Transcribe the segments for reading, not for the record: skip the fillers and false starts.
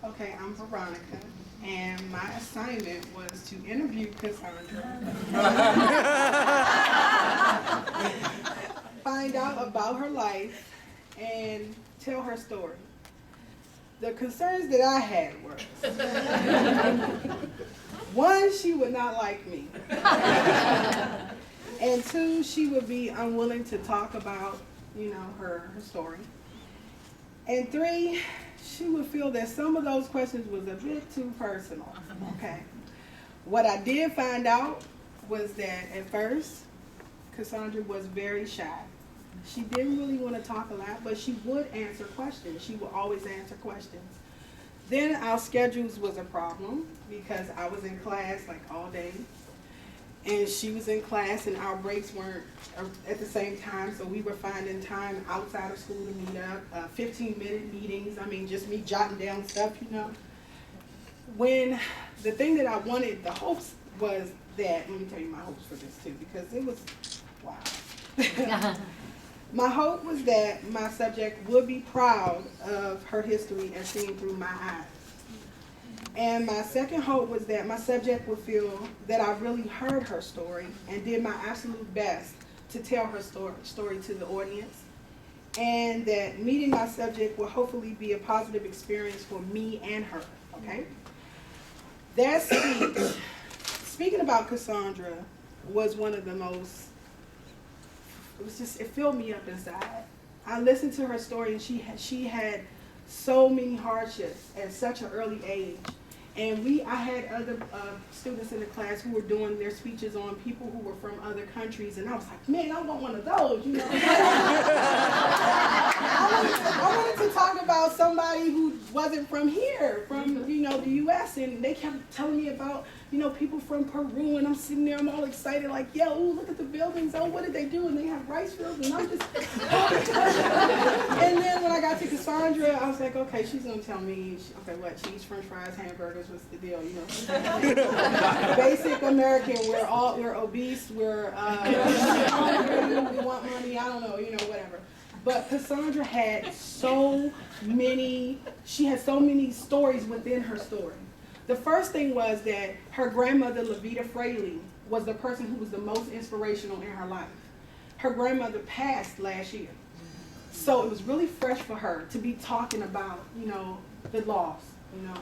Okay, I'm Veronica, and my assignment was to interview Cassandra, find out about her life, and tell her story. The concerns that I had were, one, she would not like me, and two, she would be unwilling to talk about, her story. And three, she would feel that some of those questions was a bit too personal. Okay. What I did find out was that at first, Cassandra was very shy. She didn't really want to talk a lot, but she would answer questions. She would always answer questions. Then our schedules was a problem because I was in class like all day, and she was in class, and our breaks weren't at the same time, so we were finding time outside of school to meet up, 15-minute meetings. I mean, just me jotting down stuff, When the thing that I wanted, the hopes was that, let me tell you my hopes for this too, because it was, wow. My hope was that my subject would be proud of her history as seen through my eyes. And my second hope was that my subject would feel that I really heard her story and did my absolute best to tell her story to the audience. And that meeting my subject will hopefully be a positive experience for me and her, okay? That speech, speaking about Cassandra, was one of the most, it filled me up inside. I listened to her story, and she had so many hardships at such an early age. And I had other students in the class who were doing their speeches on people who were from other countries, and I was like, man, I want one of those, I wanted to talk about somebody who wasn't from here, from, the U.S., and they kept telling me about, people from Peru, and I'm sitting there, I'm all excited, like, yo, ooh, look at the buildings, oh, what did they do? And they have rice fields, and I'm just, and then when I got to Cassandra, I was like, okay, she's gonna tell me, okay, what, cheese, french fries, hamburgers, what's the deal, Basic American, we're obese, we're hungry, we want money, I don't know, whatever. But Cassandra had so many stories within her story. The first thing was that her grandmother, Levita Fraley, was the person who was the most inspirational in her life. Her grandmother passed last year. So it was really fresh for her to be talking about, the loss,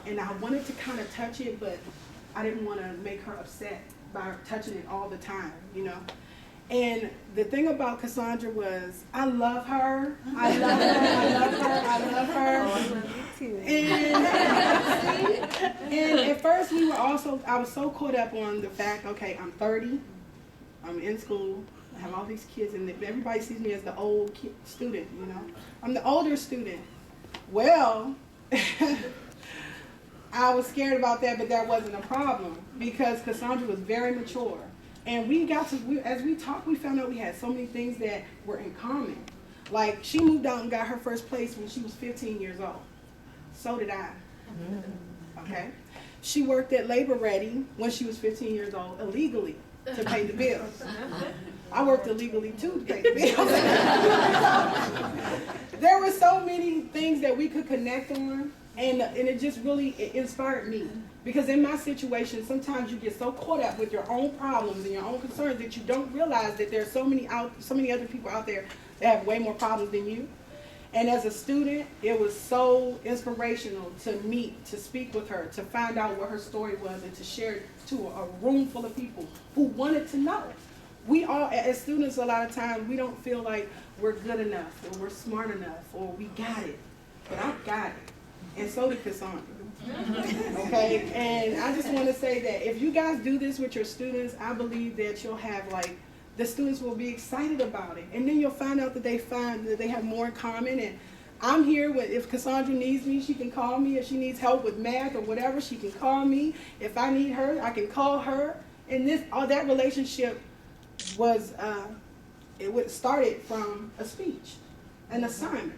and I wanted to kind of touch it, but I didn't want to make her upset by touching it all the time, And the thing about Cassandra was, I love her. I love her. I love her. I love her. And at first I was so caught up on the fact, okay, I'm 30, I'm in school, I have all these kids, and everybody sees me as the old student, I'm the older student. Well, I was scared about that, but that wasn't a problem because Cassandra was very mature. And as we talked, we found out we had so many things that were in common. Like, she moved out and got her first place when she was 15 years old. So did I. Okay? She worked at Labor Ready when she was 15 years old, illegally, to pay the bills. I worked illegally, too, to pay the bills. There were so many things that we could connect on, and it just really inspired me. Because in my situation, sometimes you get so caught up with your own problems and your own concerns that you don't realize that there's so many other people out there that have way more problems than you. And as a student, it was so inspirational to speak with her, to find out what her story was, and to share it to a room full of people who wanted to know. We all, as students, a lot of times, we don't feel like we're good enough, or we're smart enough, or we got it. But I got it. And so did Cassandra. Okay, and I just want to say that if you guys do this with your students, I believe that you'll have the students will be excited about it, and then you'll find out that they have more in common. And I'm here if Cassandra needs me, she can call me. If she needs help with math or whatever, she can call me. If I need her, I can call her. And that relationship was started from a speech, an assignment,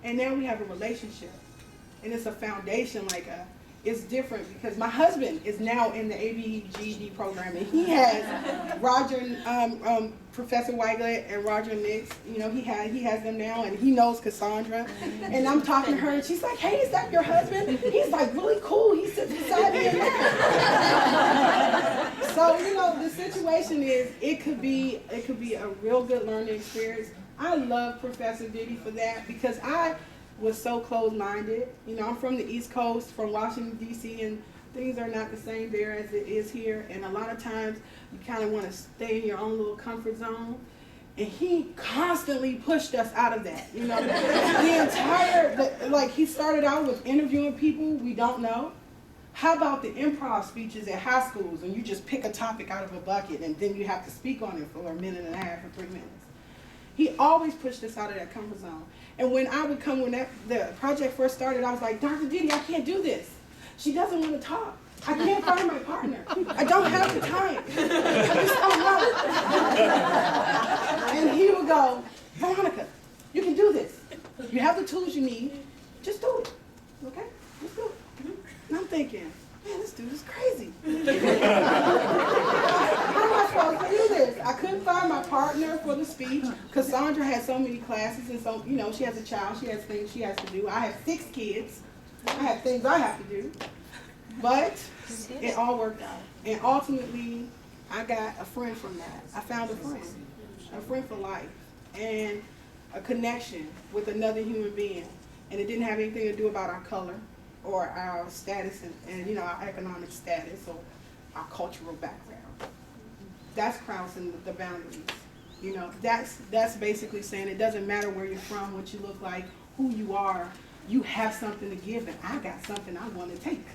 and now we have a relationship. And it's a foundation, it's different because my husband is now in the ABGD program, and he has Roger, Professor Weiglet and Roger Nix. You know, he has them now, and he knows Cassandra. And I'm talking to her, and she's like, "Hey, is that your husband?" He's like really cool. He sits beside me. So you know, the situation is it could be a real good learning experience. I love Professor Diddy for that because I was so closed-minded. You know, I'm from the East Coast, from Washington, D.C., and things are not the same there as it is here. And a lot of times, you kind of want to stay in your own little comfort zone. And he constantly pushed us out of that. You know, like he started out with interviewing people we don't know. How about the improv speeches at high schools, and you just pick a topic out of a bucket, and then you have to speak on it for a minute and a half or 3 minutes. He always pushed us out of that comfort zone. And when the project first started, I was like, Dr. Diddy, I can't do this. She doesn't want to talk. I can't find my partner. I don't have the time. I just don't know. And he would go, Veronica, you can do this. You have the tools you need. Just do it. Okay? Just do it. And I'm thinking, man, this dude is crazy. How am I supposed to do this? I couldn't find my partner for the speech. Cassandra had so many classes, and so, you know, she has a child, she has things she has to do. I have 6 kids. I have things I have to do. But it all worked out. And ultimately, I got a friend from that. I found a friend for life, and a connection with another human being. And it didn't have anything to do about our color or our status and you know, our economic status or our cultural background. That's crossing the boundaries. You know, that's basically saying it doesn't matter where you're from, what you look like, who you are. You have something to give, and I got something I want to take.